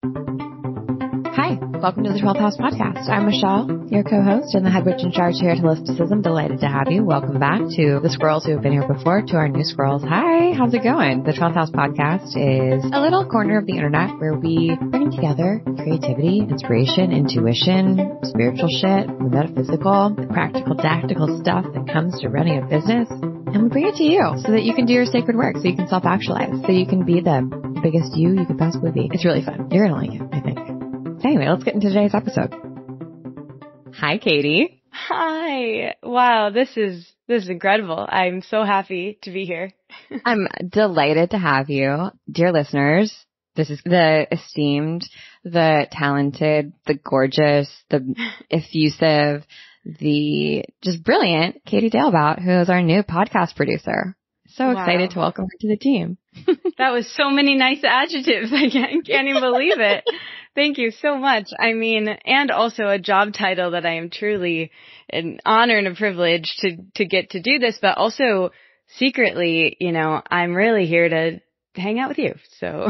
Hi, welcome to the 12th House Podcast. I'm Michelle, your co-host and the head witch in charge here at Holisticism. Delighted to have you. Welcome back to the squirrels who have been here before, to our new squirrels. Hi, how's it going? The 12th House Podcast is a little corner of the internet where we bring together creativity, inspiration, intuition, spiritual shit, the metaphysical, the practical, tactical stuff that comes to running a business. And we bring it to you so that you can do your sacred work, so you can self-actualize, so you can be the biggest you could possibly be. It's really fun. You're going to like it, I think. Anyway, let's get into today's episode. Hi, Katie. Hi. Wow, this is incredible. I'm so happy to be here. I'm delighted to have you. Dear listeners, this is the esteemed, the talented, the gorgeous, the effusive, the just brilliant Katie Dalebout, who is our new podcast producer. So excited to welcome her to the team. That was so many nice adjectives. I can't even believe it. Thank you so much. I mean, and also a job title that I am truly an honor and a privilege to get to do this, but also secretly, you know, I'm really here to hang out with you. So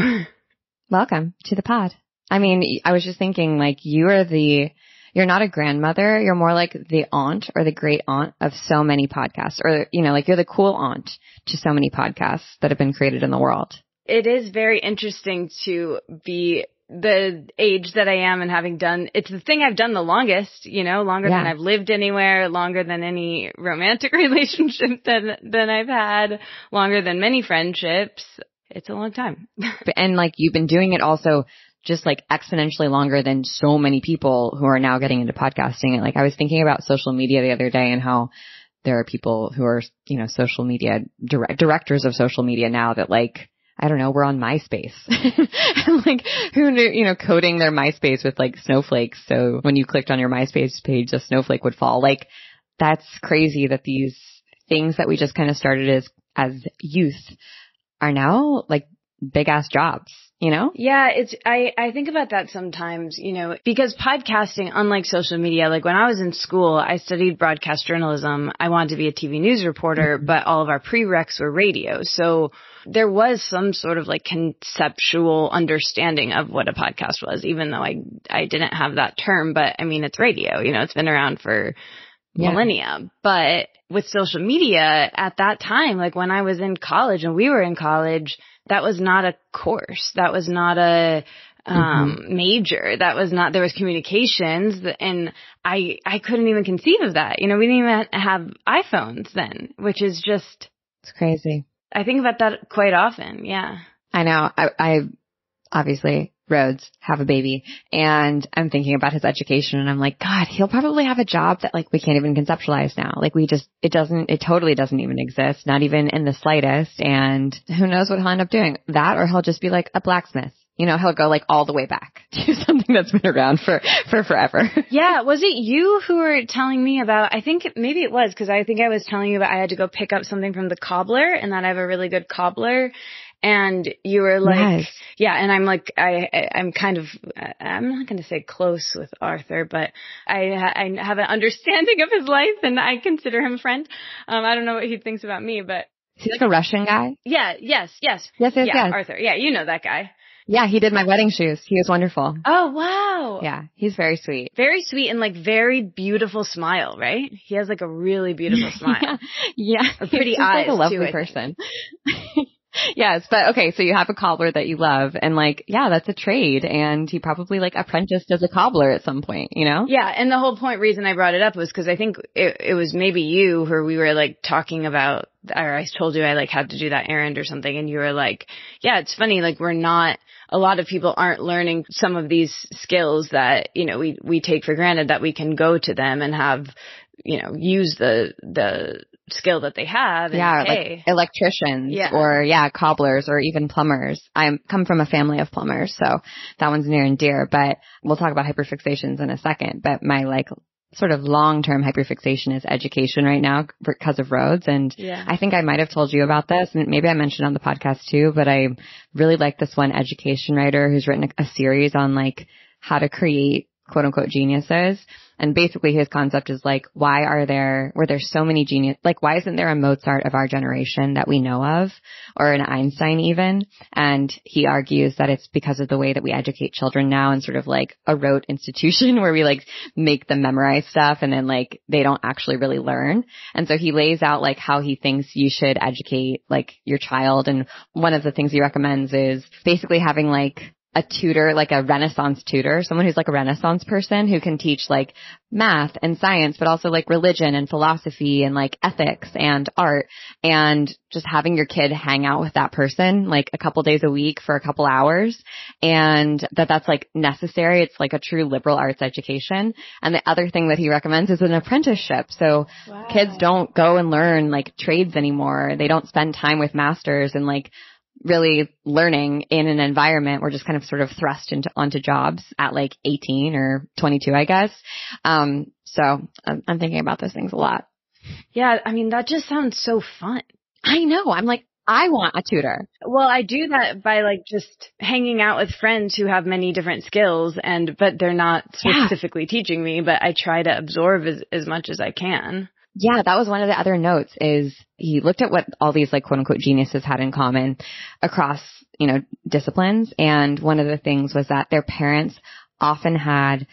welcome to the pod. I mean, I was just thinking, like, you're not a grandmother. You're more like the aunt or the great aunt of so many podcasts, or, you know, like you're the cool aunt to so many podcasts that have been created in the world. It is very interesting to be the age that I am and having done, it's the thing I've done the longest, you know, longer than I've lived anywhere, longer than any romantic relationship than I've had, longer than many friendships. It's a long time. And like you've been doing it also just like exponentially longer than so many people who are now getting into podcasting. And like I was thinking about social media the other day and how there are people who are, you know, social media directors of social media now that like, I don't know, we're on MySpace. And like who knew, you know, coding their MySpace with like snowflakes. So when you clicked on your MySpace page, a snowflake would fall. Like that's crazy that these things that we just kind of started as youth are now like big ass jobs. You know? Yeah, I think about that sometimes, you know, because podcasting, unlike social media, like when I was in school, I studied broadcast journalism. I wanted to be a TV news reporter, but all of our prereqs were radio. So there was some sort of like conceptual understanding of what a podcast was, even though I didn't have that term. But I mean, it's radio, you know, it's been around for millennia. But with social media at that time, like when I was in college and we were in college, that was not a course. That was not a major. That was not, there was communications, and I couldn't even conceive of that. You know, we didn't even have iPhones then, which is just, it's crazy. I think about that quite often. Yeah. I know. I obviously Rhodes have a baby, and I'm thinking about his education, and I'm like, God, he'll probably have a job that like we can't even conceptualize now. Like it totally doesn't even exist, not even in the slightest. And who knows what he'll end up doing, that, or he'll just be like a blacksmith. You know, he'll go like all the way back to something that's been around for forever. Yeah. Was it you who were telling me about, I think maybe it was, because I think I was telling you about I had to go pick up something from the cobbler and that I have a really good cobbler. And you were like, yeah. And I'm like, I'm kind of, I'm not going to say close with Arthur, but I have an understanding of his life and I consider him a friend. I don't know what he thinks about me, but. Is he like a Russian guy? Yeah. Yes. Yeah. Arthur. Yeah. You know that guy. Yeah. He did my wedding shoes. He was wonderful. Oh, wow. Yeah. He's very sweet. Very sweet and like very beautiful smile, right? He has like a really beautiful smile. Yeah. Or pretty eyes. Like a lovely person. Yes, but okay, so you have a cobbler that you love, and like, yeah, that's a trade, and he probably like apprenticed as a cobbler at some point, you know? Yeah, and the whole reason I brought it up was because I think it was maybe you who we were like talking about, or I told you I like had to do that errand or something, and you were like, yeah, it's funny, like a lot of people aren't learning some of these skills that, you know, we take for granted, that we can go to them and have, you know, use the skill that they have. And like electricians or cobblers or even plumbers. I come from a family of plumbers, so that one's near and dear, but we'll talk about hyperfixations in a second. But my like sort of long-term hyperfixation is education right now because of Rhodes. And I think I might have told you about this, and maybe I mentioned on the podcast too, but I really like this one education writer who's written a series on like how to create quote unquote geniuses. And basically his concept is like, were there so many genius, like why isn't there a Mozart of our generation that we know of, or an Einstein even? And he argues that it's because of the way that we educate children now in sort of like a rote institution where we like make them memorize stuff and then like they don't actually really learn. And so he lays out like how he thinks you should educate like your child. And one of the things he recommends is basically having like a tutor, like a Renaissance tutor, someone who's like a Renaissance person who can teach like math and science, but also like religion and philosophy and like ethics and art, and just having your kid hang out with that person like a couple days a week for a couple hours, and that's like necessary. It's like a true liberal arts education. And the other thing that he recommends is an apprenticeship. So kids don't go and learn like trades anymore. They don't spend time with masters and like really learning in an environment. We're just kind of sort of thrust onto jobs at like 18 or 22, I guess. So I'm thinking about those things a lot. Yeah. I mean, that just sounds so fun. I know. I'm like, I want a tutor. Well, I do that by like just hanging out with friends who have many different skills but they're not specifically teaching me, but I try to absorb as much as I can. Yeah, that was one of the other notes is he looked at what all these like quote unquote geniuses had in common across, disciplines. And one of the things was that their parents often had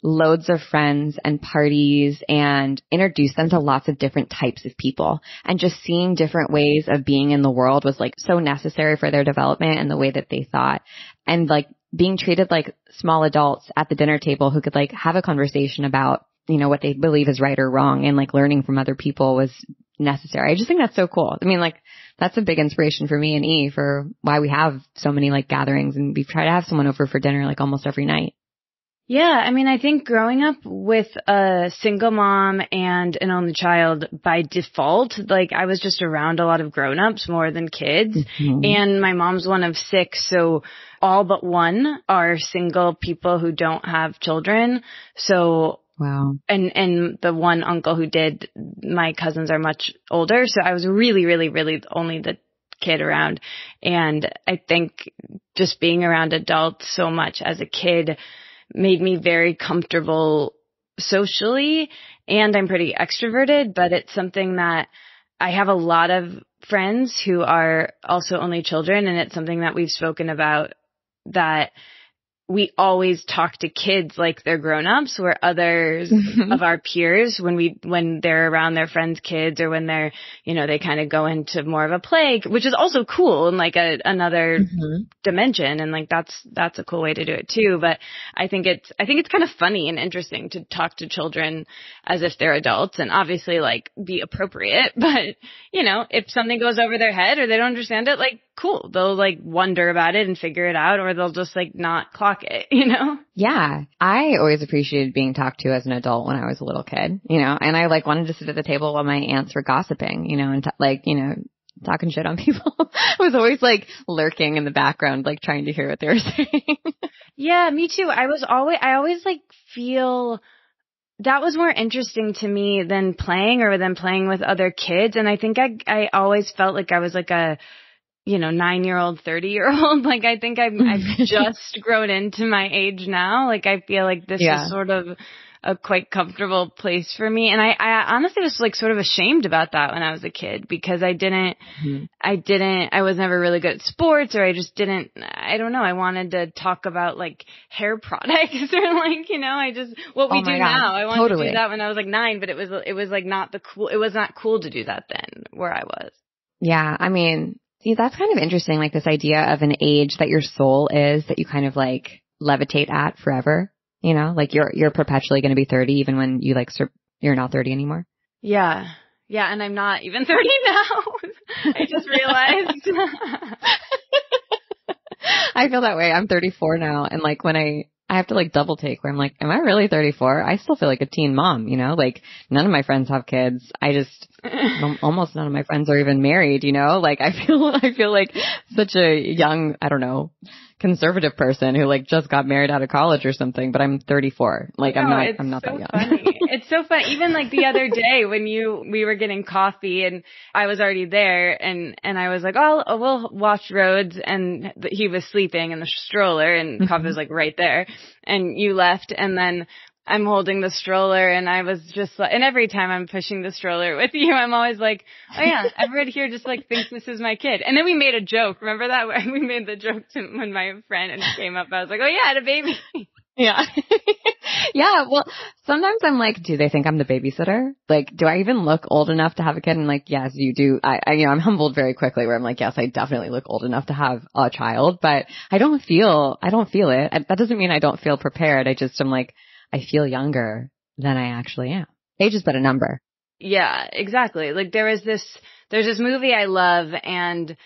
loads of friends and parties and introduced them to lots of different types of people. And just seeing different ways of being in the world was like so necessary for their development and the way that they thought. And like being treated like small adults at the dinner table who could like have a conversation about what they believe is right or wrong, and like learning from other people was necessary. I just think that's so cool. I mean, like that's a big inspiration for me and E for why we have so many like gatherings, and we try to have someone over for dinner like almost every night. Yeah. I mean, I think growing up with a single mom and an only child by default, like I was just around a lot of grown-ups more than kids. Mm-hmm. And my mom's one of 6. So all but one are single people who don't have children. So wow. And the one uncle who did, my cousins are much older. So I was really, really, really only the kid around. And I think just being around adults so much as a kid made me very comfortable socially. And I'm pretty extroverted, but it's something that I have a lot of friends who are also only children. And it's something that we've spoken about, that we always talk to kids like they're grown-ups, where others of our peers, when they're around their friends' kids, or when they're, they kind of go into more of a play, which is also cool and like another dimension. And like, that's a cool way to do it too. But I think it's kind of funny and interesting to talk to children as if they're adults, and obviously like be appropriate. But, if something goes over their head or they don't understand it, like, cool. They'll like wonder about it and figure it out, or they'll just like not clock it, Yeah. I always appreciated being talked to as an adult when I was a little kid, and I like wanted to sit at the table while my aunts were gossiping, and talking shit on people. I was always like lurking in the background, like trying to hear what they were saying. Yeah, me too. I always like feel that was more interesting to me than playing with other kids. And I think I always felt like I was like a, 9-year-old, 30-year-old. Like, I think I've just grown into my age now. Like, I feel like this is sort of a quite comfortable place for me. And I honestly was like sort of ashamed about that when I was a kid, because I was never really good at sports, or I just didn't, I don't know. I wanted to talk about like hair products or like, what we do now. I wanted to do that when I was like 9, but it was like not it was not cool to do that then where I was. Yeah. I mean, see, that's kind of interesting. Like this idea of an age that your soul is, that you kind of like levitate at forever. Like you're perpetually going to be 30 even when you like, you're not 30 anymore. Yeah. Yeah. And I'm not even 30 now. I just realized. I feel that way. I'm 34 now. And like when I have to like double take where I'm like, am I really 34? I still feel like a teen mom, like none of my friends have kids. Almost none of my friends are even married, like I feel like such a young, I don't know, conservative person who like just got married out of college or something, but I'm 34. Like I'm not that young. Funny. It's so fun. Even like the other day when we were getting coffee and I was already there and I was like, oh, we'll watch Rhodes, and he was sleeping in the stroller and coffee was like right there, and you left, and then I'm holding the stroller and I was just like, and every time I'm pushing the stroller with you, I'm always like, oh yeah, everybody here just like thinks this is my kid. And then we made a joke. Remember that? We made the joke when my friend came up. I was like, oh yeah, I had a baby. Yeah. Yeah. Well, sometimes I'm like, do they think I'm the babysitter? Like, do I even look old enough to have a kid? And like, yes, you do. I'm humbled very quickly where I'm like, yes, I definitely look old enough to have a child, but I don't feel it. That doesn't mean I don't feel prepared. I'm like, I feel younger than I actually am. Age is but a number. Yeah, exactly. Like there's this movie I love, and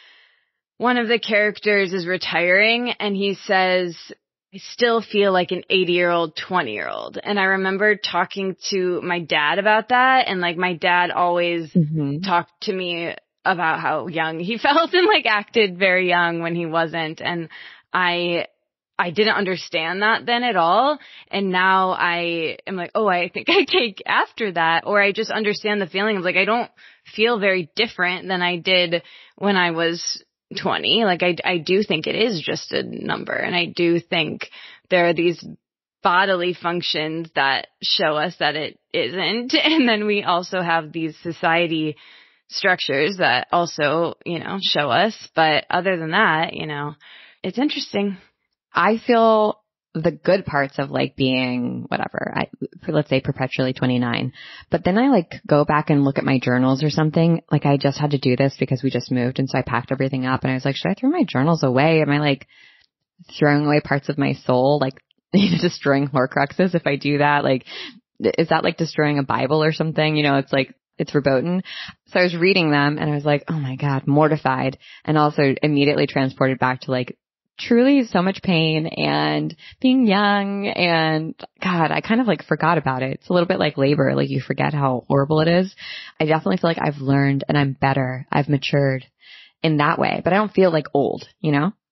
one of the characters is retiring and he says, I still feel like an 80-year-old, 20-year-old. And I remember talking to my dad about that, and like my dad always talked to me about how young he felt and like acted very young when he wasn't. And I didn't understand that then at all. And now I am like, oh, I think I take after that, or I just understand the feeling of like, I don't feel very different than I did when I was 20. Like I do think it is just a number. And I do think there are these bodily functions that show us that it isn't. And then we also have these society structures that also, show us. But other than that, it's interesting. I feel the good parts of like being whatever, let's say perpetually 29. But then I like go back and look at my journals or something. Like I just had to do this because we just moved. And so I packed everything up and I was like, should I throw my journals away? Am I like throwing away parts of my soul? Like destroying Horcruxes if I do that? Like, is that like destroying a Bible or something? It's like, it's verboten. So I was reading them and I was like, oh my God, mortified. And also immediately transported back to like, truly so much pain and being young, and God, I kind of like forgot about it. It's a little bit like labor. Like you forget how horrible it is. I definitely feel like I've learned and I'm better. I've matured in that way, but I don't feel like old,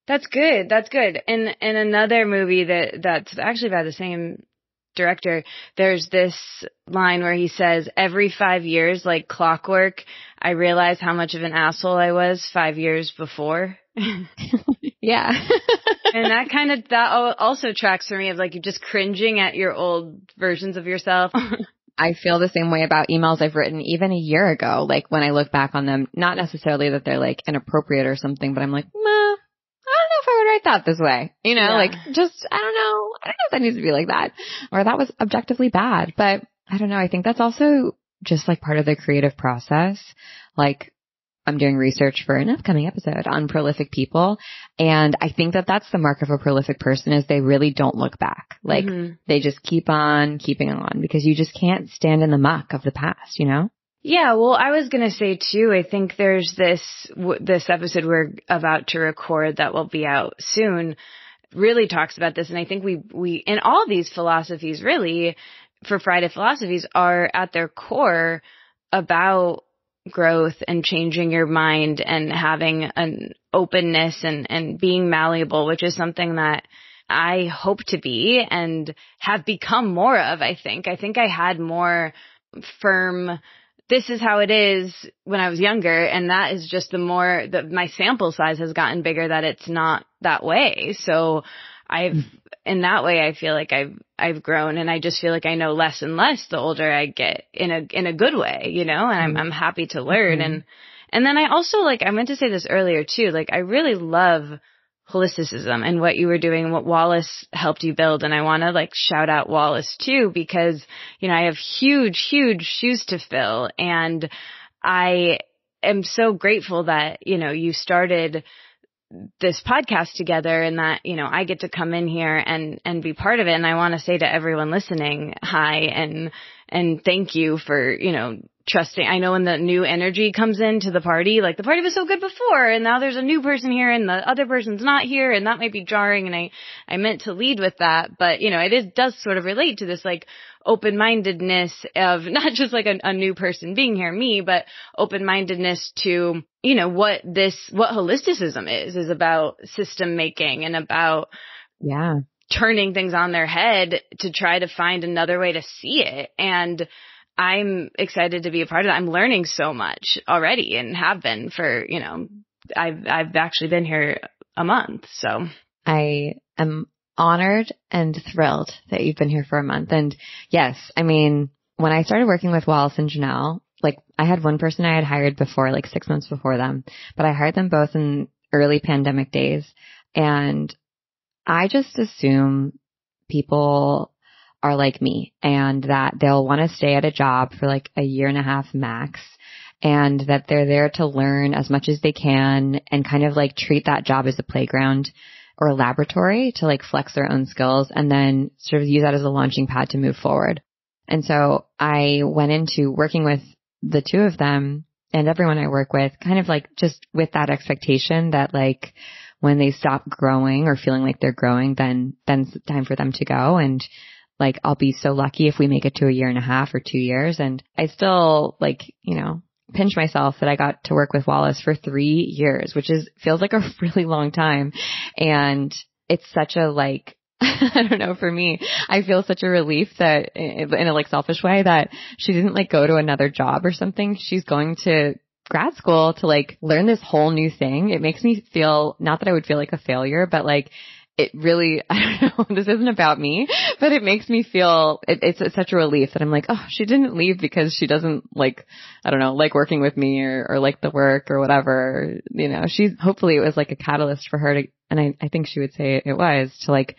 That's good. That's good. And another movie that's actually by the same director, there's this line where he says, every 5 years, like clockwork, I realize how much of an asshole I was 5 years before. Yeah. And that also tracks for me of like, you're just cringing at your old versions of yourself. I feel the same way about emails I've written even a year ago. Like when I look back on them, not necessarily that they're like inappropriate or something, but I'm like, I don't know if I would write that this way. Like just, I don't know if that needs to be like that, or that was objectively bad. But I don't know. I think that's also just like part of the creative process. Like I'm doing research for an upcoming episode on prolific people. And I think that that's the mark of a prolific person is they really don't look back. Like they just keep on keeping on because you just can't stand in the muck of the past, Yeah, well, I was going to say too, I think there's this episode we're about to record that will be out soon really talks about this. And I think we in all these philosophies really for Friday philosophies are at their core about growth and changing your mind and having an openness and being malleable, which is something that I hope to be and have become more of. I think I had more firm, this is how it is when I was younger. And that is just my sample size has gotten bigger that it's not that way. So in that way, I feel like I've grown, and I just feel like I know less and less the older I get in a good way, and I'm happy to learn. And then I also I meant to say this earlier too, I really love holisticism and what you were doing, what Wallis helped you build. And I want to shout out Wallis too, because, I have huge, huge shoes to fill. And I am so grateful that, you started this podcast together and that, I get to come in here and be part of it. And I want to say to everyone listening, hi, and thank you for, trusting. I know when the new energy comes into the party, the party was so good before and now there's a new person here and the other person's not here, and that might be jarring. And I meant to lead with that, but it does sort of relate to this open-mindedness of not just a new person being here, me, but open-mindedness to, what holisticism is about system making and about, turning things on their head to try to find another way to see it. And I'm excited to be a part of that. I'm learning so much already and have been for, I've actually been here a month. So I am honored and thrilled that you've been here for a month. And yes, I mean, when I started working with Wallis and Janelle, like I had one person I had hired before, like 6 months before them, but I hired them both in early pandemic days. And I just assume people are like me and that they'll want to stay at a job for like a year and a half max, and that they're there to learn as much as they can and kind of like treat that job as a playground or a laboratory to like flex their own skills and then sort of use that as a launching pad to move forward. And so I went into working with the two of them and everyone I work with kind of like just with that expectation that like when they stop growing or feeling like they're growing, then it's time for them to go. And like, I'll be so lucky if we make it to a year and a half or 2 years. And I still like, pinch myself that I got to work with Wallis for 3 years, which feels like a really long time. And it's such a like, I don't know, for me, I feel such a relief that in a like selfish way that she didn't like go to another job or something. She's going to grad school to like learn this whole new thing. It makes me feel, not that I would feel like a failure, but like it really, I don't know, this isn't about me, but it makes me feel, it's such a relief that I'm like, oh, she didn't leave because she doesn't like, I don't know, like working with me or like the work or whatever. Hopefully it was like a catalyst for her to, and I think she would say it was, to like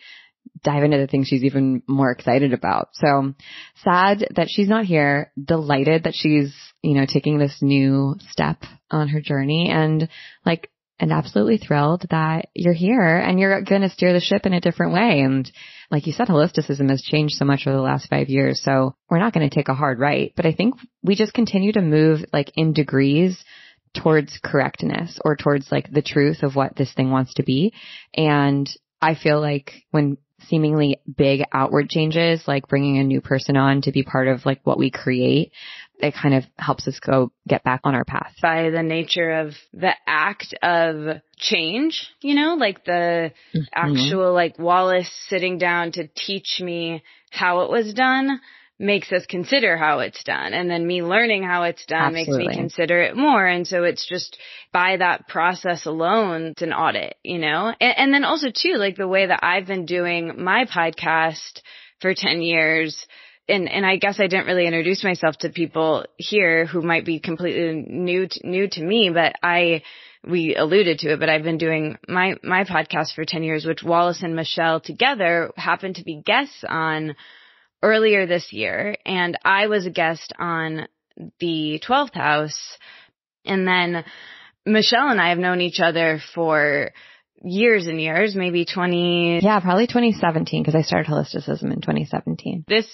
dive into the things she's even more excited about. So sad that she's not here, delighted that she's, taking this new step on her journey, and absolutely thrilled that you're here and you're going to steer the ship in a different way. And like you said, holisticism has changed so much over the last 5 years. So we're not going to take a hard right, but I think we just continue to move like in degrees towards correctness or towards like the truth of what this thing wants to be. And I feel like when seemingly big outward changes, like bringing a new person on to be part of like what we create, it kind of helps us get back on our path. By the nature of the act of change, like the actual like Wallis sitting down to teach me how it was done makes us consider how it's done. And then me learning how it's done makes me consider it more. And so it's just by that process alone, it's an audit, and then also too, like the way that I've been doing my podcast for 10 years. And I guess I didn't really introduce myself to people here who might be completely new to me, but we alluded to it, but I've been doing my podcast for 10 years, which Wallis and Michelle together happened to be guests on earlier this year. And I was a guest on the 12th house. And then Michelle and I have known each other for years and years, maybe probably 2017, because I started holisticism in 2017. This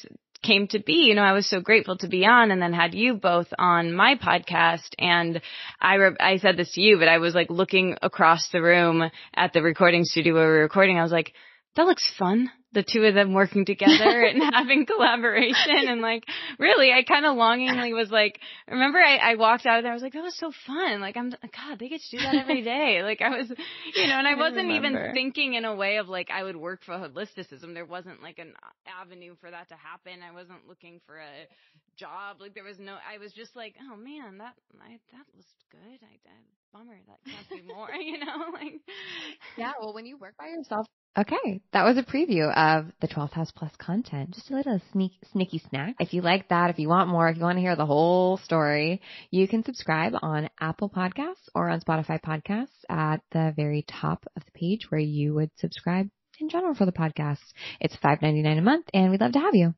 came to be, I was so grateful to be on, and then had you both on my podcast. And I said this to you, but I was like looking across the room at the recording studio where we were recording. I was like, that looks fun. The two of them working together and having collaboration. And like, really, I kind of longingly was like, remember I walked out of there. I was like, that was so fun. Like, God, they get to do that every day. Like I was, and I wasn't even thinking in a way of like, I would work for holisticism. There wasn't like an avenue for that to happen. I wasn't looking for a job. Like there was I was just like, oh man, that was good. Bummer. That can't be more, like. Yeah. Well, when you work by yourself. Okay. That was a preview of the 12th House Plus content. Just a little sneaky snack. If you like that, if you want more, if you want to hear the whole story, you can subscribe on Apple Podcasts or on Spotify Podcasts at the very top of the page where you would subscribe in general for the podcast. It's $5.99 a month, and we'd love to have you.